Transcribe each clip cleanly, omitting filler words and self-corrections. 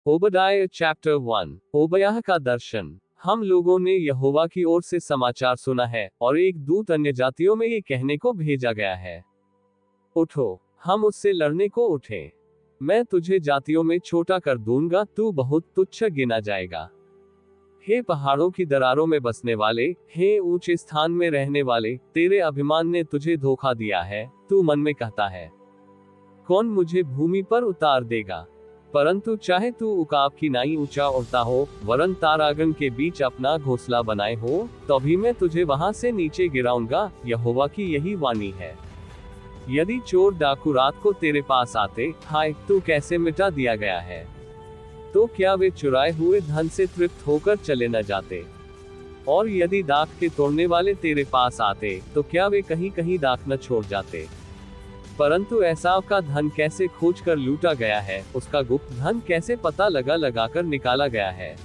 Obadiah chapter 1। ओबयाह का दर्शन। हम लोगों ने यहोवा की ओर से समाचार सुना है, और एक दूत अन्य जातियों में ये कहने को भेजा गया है, उठो, हम उससे लड़ने को उठे। मैं तुझे जातियों में छोटा कर दूंगा, तू बहुत तुच्छ गिना जाएगा। हे पहाड़ों की दरारों में बसने वाले, हे ऊंचे स्थान में रहने वाले, तेरे अभिमान ने तुझे धोखा दिया है। तू मन में कहता है, कौन मुझे भूमि पर उतार देगा? परंतु चाहे तू उकाब की नाई ऊंचा उड़ता हो, वरन तारागण के बीच अपना घोंसला बनाए हो, तभी मैं तुझे वहां से नीचे गिराऊंगा। यहोवा की यही वाणी है। यदि चोर डाकू रात को तेरे पास आते, हाय तू कैसे मिटा दिया गया है, तो क्या वे चुराए हुए धन से तृप्त होकर चले न जाते? और यदि दाख के तोड़ने वाले तेरे पास आते, तो क्या वे कहीं कहीं दाख न छोड़ जाते? परंतु एसाव का धन कैसे खोज कर लूटा गया है, उसका गुप्त धन कैसे पता लगाकर निकाला गया है।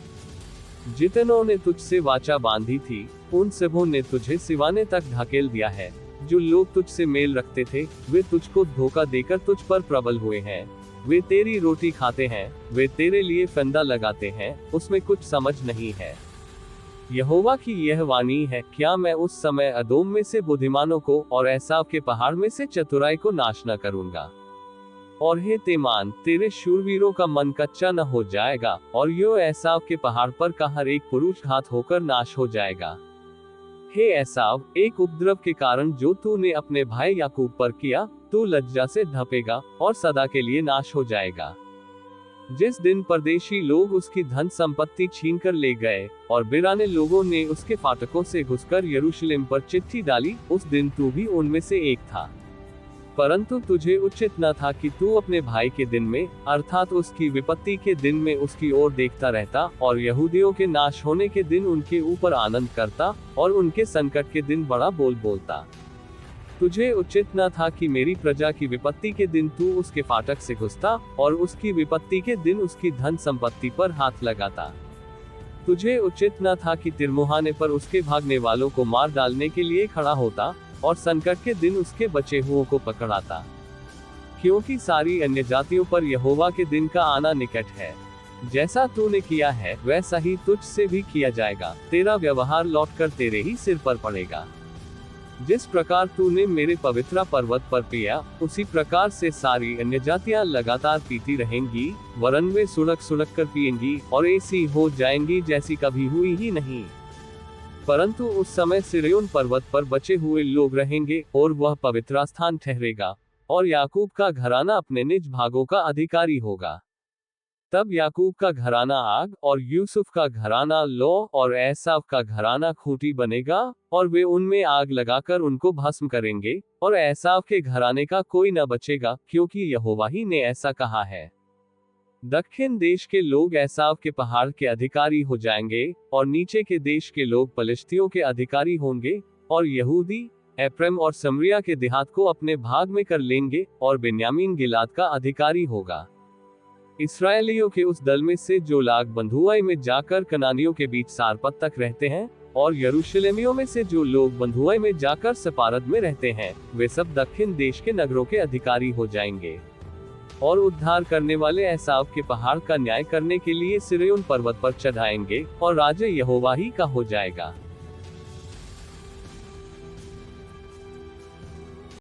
जितनों ने तुझसे वाचा बांधी थी, उन सबों ने तुझे सिवाने तक ढकेल दिया है। जो लोग तुझसे मेल रखते थे, वे तुझको धोखा देकर तुझ पर प्रबल हुए हैं। वे तेरी रोटी खाते हैं, वे तेरे लिए फंदा लगाते हैं, उसमें कुछ समझ नहीं है। यहोवा की यह वाणी है, क्या मैं उस समय अदोम में से बुद्धिमानों को और एसाव के पहाड़ में से चतुराई को नाश न करूंगा? और हे तेमान, तेरे शूरवीरों का मन कच्चा न हो जाएगा, और यो एसाव के पहाड़ पर का हर एक पुरुष घात होकर नाश हो जाएगा। हे एसाव, एक उपद्रव के कारण जो तूने अपने भाई याकूब पर किया, तू लज्जा से ढपेगा और सदा के लिए नाश हो जाएगा। जिस दिन परदेशी लोग उसकी धन संपत्ति छीन कर ले गए, और बिराने लोगों ने उसके फाटकों से घुसकर यरूशलेम पर चिट्ठी डाली, उस दिन तू भी उनमें से एक था। परंतु तुझे उचित न था कि तू अपने भाई के दिन में, अर्थात उसकी विपत्ति के दिन में उसकी ओर देखता रहता, और यहूदियों के नाश होने के दिन उनके ऊपर आनंद करता, और उनके संकट के दिन बड़ा बोल बोलता। तुझे उचित न था कि मेरी प्रजा की विपत्ति के दिन तू उसके फाटक से घुसता, और उसकी विपत्ति के दिन उसकी धन संपत्ति पर हाथ लगाता। तुझे उचित न था कि तिरमुहाने पर उसके भागने वालों को मार डालने के लिए खड़ा होता, और संकट के दिन उसके बचे हुओं को पकड़ाता। क्योंकि सारी अन्य जातियों पर यहोवा के दिन का आना निकट है। जैसा तूने किया है, वैसा ही तुझ से भी किया जाएगा। तेरा व्यवहार लौटकर तेरे ही सिर पर पड़ेगा। जिस प्रकार तूने मेरे पवित्र पर्वत पर पिया, उसी प्रकार से सारी अन्य जातियां लगातार पीती रहेंगी, वरन वे सुड़क सुड़क कर पिएंगी, और ऐसी हो जाएंगी जैसी कभी हुई ही नहीं। परंतु उस समय सिर्योन पर्वत पर बचे हुए लोग रहेंगे, और वह पवित्र स्थान ठहरेगा, और याकूब का घराना अपने निज भागों का अधिकारी होगा। तब याकूब का घराना आग, और यूसुफ का घराना लौ, और एसाव का घराना खूंटी बनेगा, और वे उनमें आग लगाकर उनको भस्म करेंगे, और एसाव के घराने का कोई न बचेगा, क्योंकि यहोवा ही ने ऐसा कहा है। दक्षिण देश के लोग एसाव के पहाड़ के अधिकारी हो जाएंगे, और नीचे के देश के लोग पलिश्तियों के अधिकारी होंगे, और यहूदी एप्रैम और समरिया के देहात को अपने भाग में कर लेंगे, और बिन्यामीन गिलाद का अधिकारी होगा। इस्राएलियों के उस दल में से जो लाग बंधुआई में जाकर कनानियों के बीच सारपत तक रहते हैं, और यरूशलेमियों में से जो लोग बंधुआई में जाकर सपारद में रहते हैं, वे सब दक्षिण देश के नगरों के अधिकारी हो जाएंगे। और उद्धार करने वाले एसाव के पहाड़ का न्याय करने के लिए सिर्योन पर्वत पर चढ़ाएंगे, और राज्य यहोवा ही का हो जाएगा।